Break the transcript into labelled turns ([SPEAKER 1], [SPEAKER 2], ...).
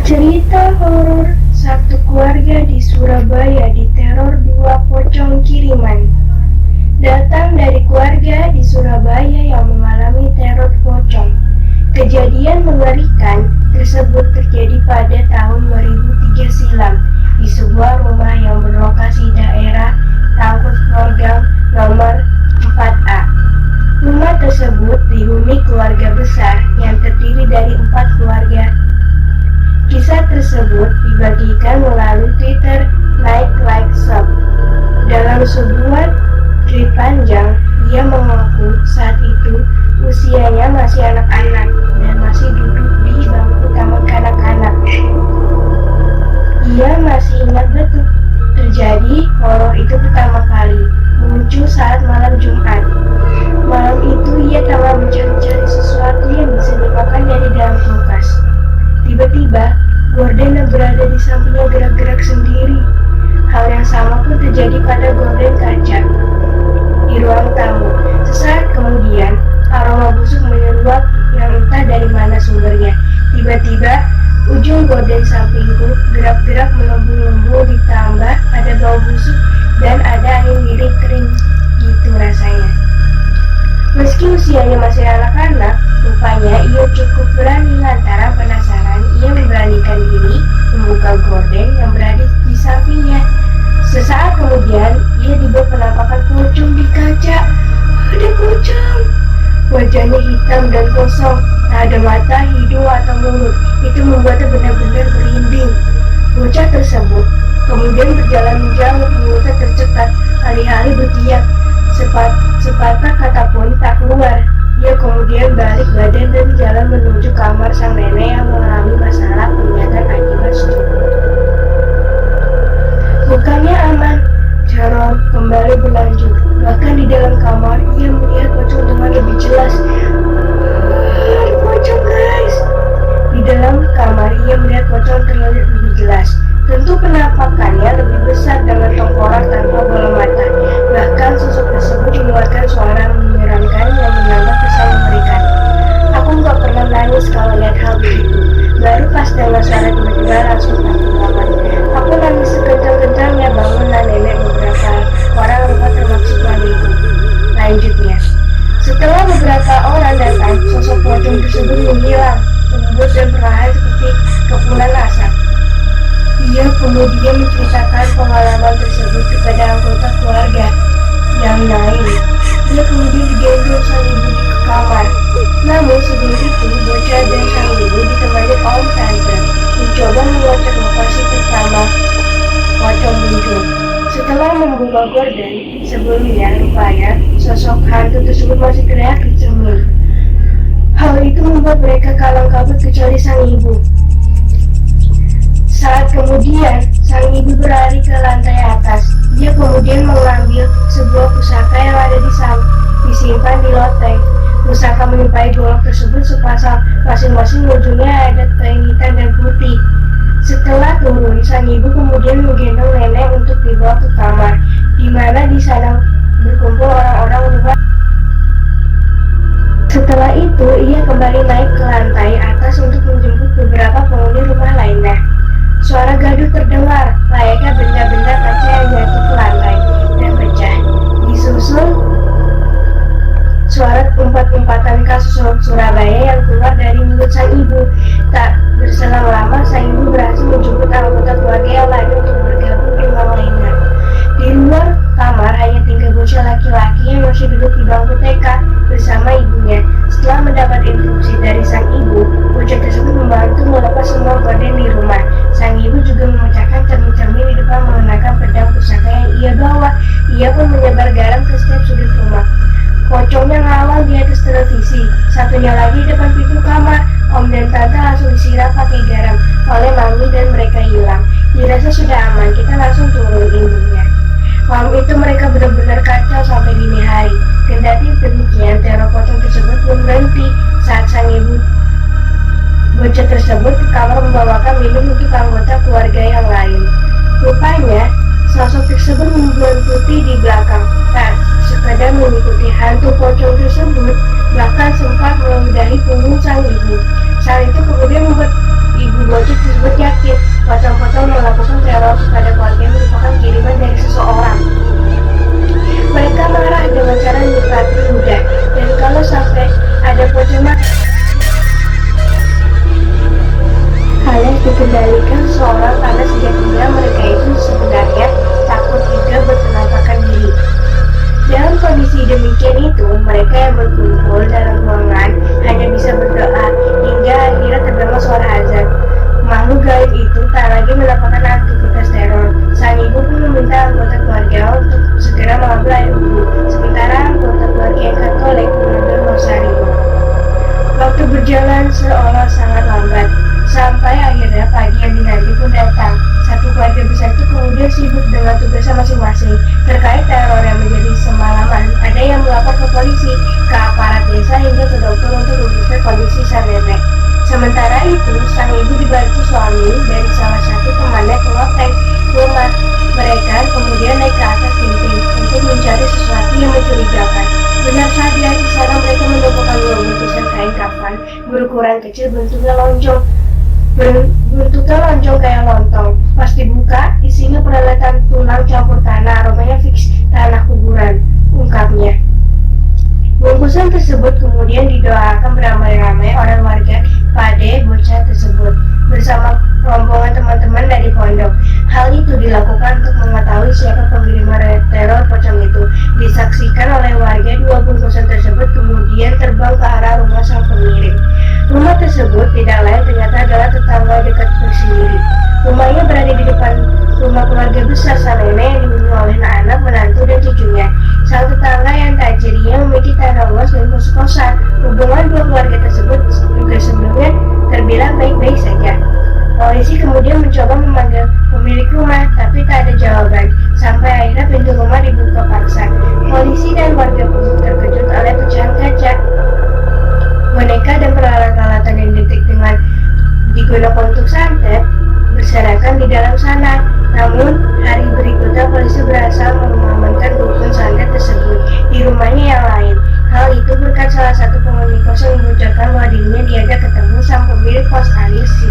[SPEAKER 1] Cerita horor satu keluarga di Surabaya diteror dua pocong kiriman. Datang dari keluarga di Surabaya yang mengalami teror pocong. Kejadian mengerikan tersebut terjadi pada tahun 2003 silam di sebuah rumah yang berlokasi daerah Tangkus Program nomor 4A. Rumah tersebut dihuni keluarga besar yang terdiri dari 4 keluarga. Kisah tersebut dibagikan melalui Twitter Like Shop. Dalam sebuah tweet panjang, ia mengaku saat itu usianya masih anak-anak dan masih duduk di bangku taman kanak-kanak. Ia masih ingat betul terjadi horor itu pertama kali muncul saat malam Jumat. Malam itu ia tengah mencari-cari sesuatu yang bisa dimakan dari dalam kulkas. Tiba-tiba, gorden yang berada di sampingnya gerak-gerak sendiri. Hal yang sama pun terjadi pada gorden kaca di ruang tamu. Sesaat kemudian, aroma busuk menyeruak yang entah dari mana sumbernya. Tiba-tiba, ujung gorden sampingku gerak-gerak melembung-lembung, ditambah ada bau busuk dan ada angin lirik kering gitu rasanya. Meski usianya masih anak-anak, rupanya ia cukup berani lantaran penasaran. Ia memberanikan diri membuka gorden yang berada di sampingnya. Sesaat kemudian, ia dibuat penampakan pocong di kaca. Ada pocong! Wajahnya hitam dan kosong, tak ada mata, hidung atau mulut. Itu membuatnya benar-benar berinding. Bocah tersebut kemudian berjalan menjauh, mulutnya tercekat, alih-alih berteriak. Sepatah kata pun tak keluar. Ia kemudian balik badan dan jalan menuju kamar sang nenek yang mengalami masalah penglihatan akibat stroke. Bukannya aman, teror kembali berlanjut. Bahkan di dalam kamar, ia melihat pocong dengan lebih jelas. Ada pocong, guys! Di dalam kamar, ia melihat pocong terlihat lebih jelas. Tentu penampakannya lebih besar dengan tengkorak tanpa bola mata. Bahkan sosok tersebut mengeluarkan suara menyeramkan yang menambah kesan mengerikan. Aku nggak pernah nangis kalau lihat hal begitu. Baru pas dengar suara tiba-tiba langsung takut banget. Aku nangis sekencang-kencangnya, bangunlah nenek beberapa orang lupa termasuk suamiku. Lanjutnya, setelah beberapa orang datang, sosok pocong tersebut menghilang, lembut dan perlahan seperti kepulan asap. Ia kemudian menceritakan pengalaman tersebut kepada anggota keluarga yang lain. Ia kemudian digendong sang ibu ke kamar. Namun sebelum itu, bocah dan sang ibu ditemani om tante mencoba melacak lokasi pertama pocong muncul. Setelah membuka gorden, sebelumnya rupanya sosok hantu tersebut masih terlihat di cermin. Hal itu membuat mereka kalang kabut kecuali sang ibu. Saat kemudian, sang ibu berlari ke lantai atas. Dia kemudian mengambil sebuah pusaka yang ada disimpan di loteng. Pusaka menyerupai golok tersebut sepasang, masing-masing ujungnya ada kain hitam dan putih. Setelah turun, sang ibu kemudian menggendong nenek untuk dibawa ke kamar, di mana di sana berkumpul orang-orang luar. Setelah itu, ia kembali naik ke lantai atas untuk menjemput beberapa penghuni rumah lainnya. Suara gaduh terdengar, layaknya benda-benda kaca yang jatuh ke lantai dan pecah. Disusul suara umpat-umpatan kasus Surabaya yang keluar dari mulut sang ibu. Tak berselang lama, sang ibu berhasil menjemput anggota keluarga yang lain untuk bergabung di ruang lainnya. Di luar kamar hanya tinggal bocah laki-laki yang masih duduk di bangku TK bersama ibunya. Setelah mendapat instruksi dari sang ibu, bocah tersebut membantu melepas semua gorden di rumah. Sang ibu juga memecahkan cermin-cermin di depan menggunakan pedang pusaka yang ia bawa. Ia pun menyebar garam ke setiap sudut rumah. Pocongnya ngawal di atas televisi, satunya lagi di depan pintu kamar. Om dan tante langsung disiram pakai garam oleh mami dan mereka hilang. Dirasa sudah aman, kita langsung turun ibunya. Malam itu mereka benar-benar kacau sampai dini hari. Kendati demikian, teror pocong tersebut belum berhenti saat sang ibu bocah tersebut ke kamar membawakan minum untuk anggota keluarga yang lain. Rupanya, sosok tersebut membuntuti di belakang. Tak sekadar mengikuti hantu pocong tersebut, bahkan sempat meludahi punggung sang ibu. Saat itu kemudian membuat ibu bocah tersebut kecil bentuknya lonjong kayak lontong. Pas dibuka, isinya peralatan tulang campur tanah, aromanya fix tanah kuburan, ungkapnya. Bungkusan tersebut kemudian didoakan beramai-ramai oleh warga Pade bocah tersebut bersama rombongan teman-teman dari pondok. Hal itu dilakukan untuk mengetahui siapa pengirim teror pocong itu. Disaksikan oleh warga, dua bungkusan tersebut kemudian terbang ke arah rumah sang pengirim. Rumah tersebut tidak lain ternyata adalah tetangga dekat sendiri. Rumahnya berada di depan rumah keluarga besar sang nenek yang dihuni oleh anak, menantu, dan cucunya. Sang tetangga yang tajirnya memiliki tanah luas dan kos-kosan. Hubungan dua keluarga tersebut juga sebelumnya terbilang baik-baik saja. Polisi kemudian mencoba memanggil pemilik rumah, tapi tak ada jawaban. Sampai akhirnya pintu rumah dibuka paksa. Polisi dan warga pun terkejut oleh pecahan kaca. Boneka dan peralatan-peralatan yang digunakan untuk santet berserakan di dalam sana. Namun, hari berikutnya polisi berhasil mengamankan dukun santet tersebut di rumahnya yang lain. Hal itu berkat salah satu penghuni kos yang mengucapkan bahwa dirinya diajak ketemu sang pemilik kos alias si